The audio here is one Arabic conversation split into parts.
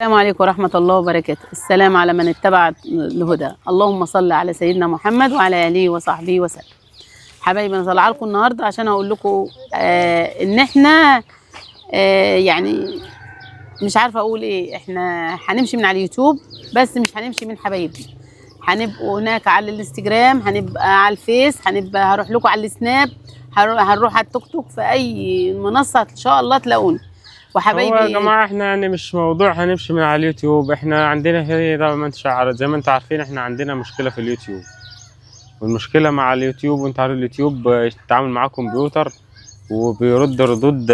السلام عليكم ورحمة الله وبركاته. السلام على من اتبع الهدى. اللهم صل على سيدنا محمد وعلى آله وصحبه وسلم. حبايبي انا طالعه لكم النهارده عشان اقول لكم ان احنا يعني مش عارفه اقول ايه. احنا هنمشي من على اليوتيوب، بس مش هنمشي من حبايبنا. هنبقوا هناك على الانستجرام، هنبقى على الفيس، هروح لكم على السناب، هنروح على التوك توك، في اي منصه ان شاء الله تلاقوني. وحبايبي هو يا جماعه احنا يعني مش موضوع هنمشي من على اليوتيوب. احنا عندنا زي ما انتوا عارفين احنا عندنا مشكله في اليوتيوب، والمشكله مع اليوتيوب وانت عارف اليوتيوب التعامل معاه كمبيوتر وبيرد ردود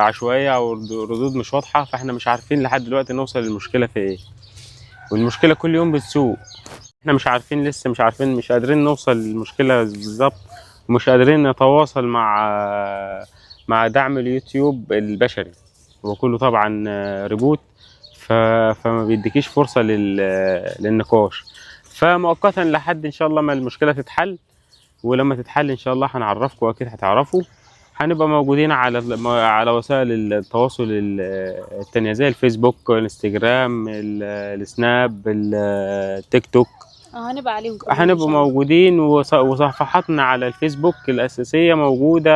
عشوائيه او ردود مش واضحه، فاحنا مش عارفين لحد دلوقتي نوصل للمشكله في ايه، والمشكله كل يوم بتسوء. احنا مش عارفين، لسه مش قادرين نوصل للمشكله بالظبط، ومش قادرين نتواصل مع دعم اليوتيوب البشري. هو كله طبعا ريبوت، فما بيديكيش فرصة للنقاش. فمؤقتا لحد ان شاء الله ما المشكلة تتحل، ولما تتحل ان شاء الله هنعرفكم، واكيد هتعرفوا. هنبقى موجودين على وسائل التواصل التانية زي الفيسبوك، الانستجرام، السناب، التيك توك. هنبقى عليهم كمان. هنبقى موجودين، وصفحاتنا على الفيسبوك الأساسية موجودة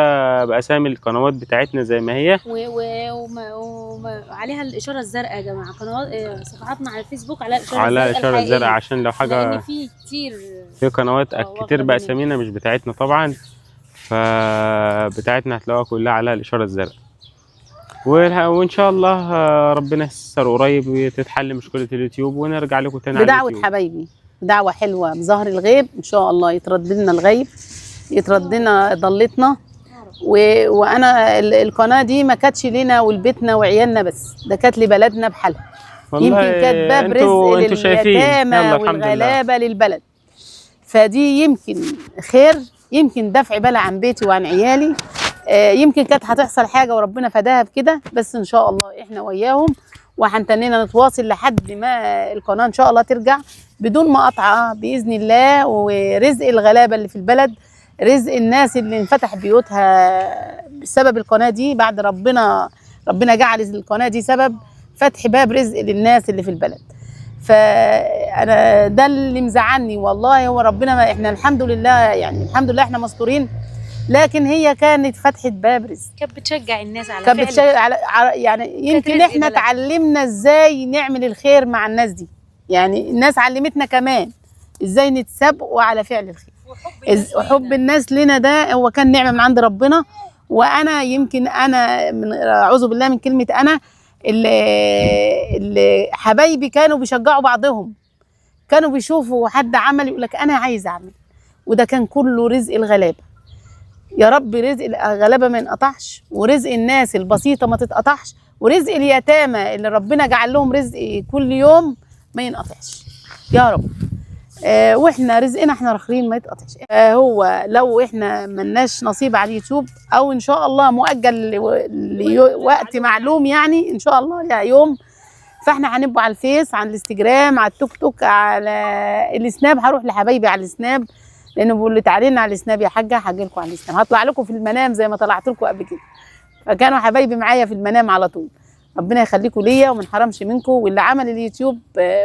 بأسامي القنوات بتاعتنا زي ما هي، وعليها الإشارة الزرقاء يا جماعة. قنوات صفحاتنا على الفيسبوك على الإشارة الزرقاء عشان لو حاجة، لأن في كتير قنوات كتير بأسامينا مش بتاعتنا طبعا، فبتاعتنا هتلاقوها كلها على الإشارة الزرقاء. وإن شاء الله ربنا ييسر قريب وتتحل مشكلة اليوتيوب ونرجع لكم تاني على بدعوة اليوتيوب. حبايبي، دعوة حلوة بظهر الغيب إن شاء الله يترد لنا الغيب، يترد لنا ضلتنا. وأنا القناة دي ما كانتش لنا ولبيتنا وعيالنا بس، ده كانت لبلدنا بحالها. يمكن كانت باب رزق لليتامى والغلابة للبلد. فدي يمكن خير، يمكن دفع بلا عن بيتي وعن عيالي. يمكن كانت هتحصل حاجة وربنا فداها بكده، بس إن شاء الله إحنا وياهم، وهنتنينا نتواصل لحد ما القناة إن شاء الله ترجع بدون مقاطعة بإذن الله. ورزق الغلابة اللي في البلد، رزق الناس اللي انفتح بيوتها بسبب القناة دي، بعد ربنا جعل القناة دي سبب فتح باب رزق للناس اللي في البلد. فأنا ده اللي مزعلني والله. هو ربنا، احنا الحمد لله، يعني الحمد لله احنا مستورين، لكن هي كانت فتحة باب رزق، كانت بتشجع الناس على كانت بتشجع يعني يمكن احنا اتعلمنا ازاي نعمل الخير مع الناس دي. يعني الناس علمتنا كمان ازاي نتسابقوا على فعل الخير. وحب الناس لنا ده هو كان نعمة من عند ربنا. وانا يمكن اعوذ بالله من كلمة انا، اللي حبايبي كانوا بيشجعوا بعضهم، كانوا بيشوفوا حد عمل يقول لك انا عايز اعمل، وده كان كله رزق الغلابه. يا رب رزق الغلابه ما ينقطعش، ورزق الناس البسيطه ما تتقطعش، ورزق اليتامى اللي ربنا جعل لهم رزق كل يوم ما ينقطعش يا رب. واحنا رزقنا احنا راخرين ما يتقطعش. هو لو احنا ملناش نصيب على اليوتيوب، او ان شاء الله مؤجل لوقت معلوم، يعني ان شاء الله يوم، فاحنا هنبقى على الفيس، على الانستجرام، على التوك توك، على السناب. هروح لحبايبي على السناب، لانه بيقولوا لي تعالي لنا على السناب يا حاجه، هاجي لكم على السناب، هطلع لكم في المنام زي ما طلعت لكم قبل كده. فكانوا حبايبي معايا في المنام على طول. ربنا يخليكم ليا وما نحرمش منكم. واللي عمل اليوتيوب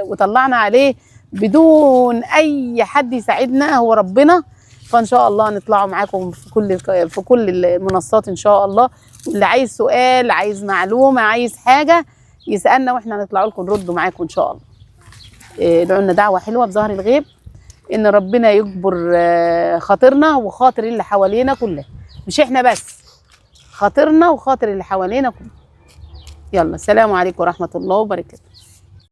وطلعنا عليه بدون اي حد يساعدنا هو ربنا. فان شاء الله نطلعوا معاكم في كل المنصات ان شاء الله. واللي عايز سؤال، عايز معلومه، عايز حاجه يسالنا، واحنا نطلع لكم نردوا معاكم ان شاء الله. ادعوا لنا دعوه حلوه بظهر الغيب، ان ربنا يجبر خاطرنا وخاطر اللي حوالينا كلها، مش احنا بس، خاطرنا وخاطر اللي حوالينا كلها. يلا، السلام عليكم ورحمه الله وبركاته.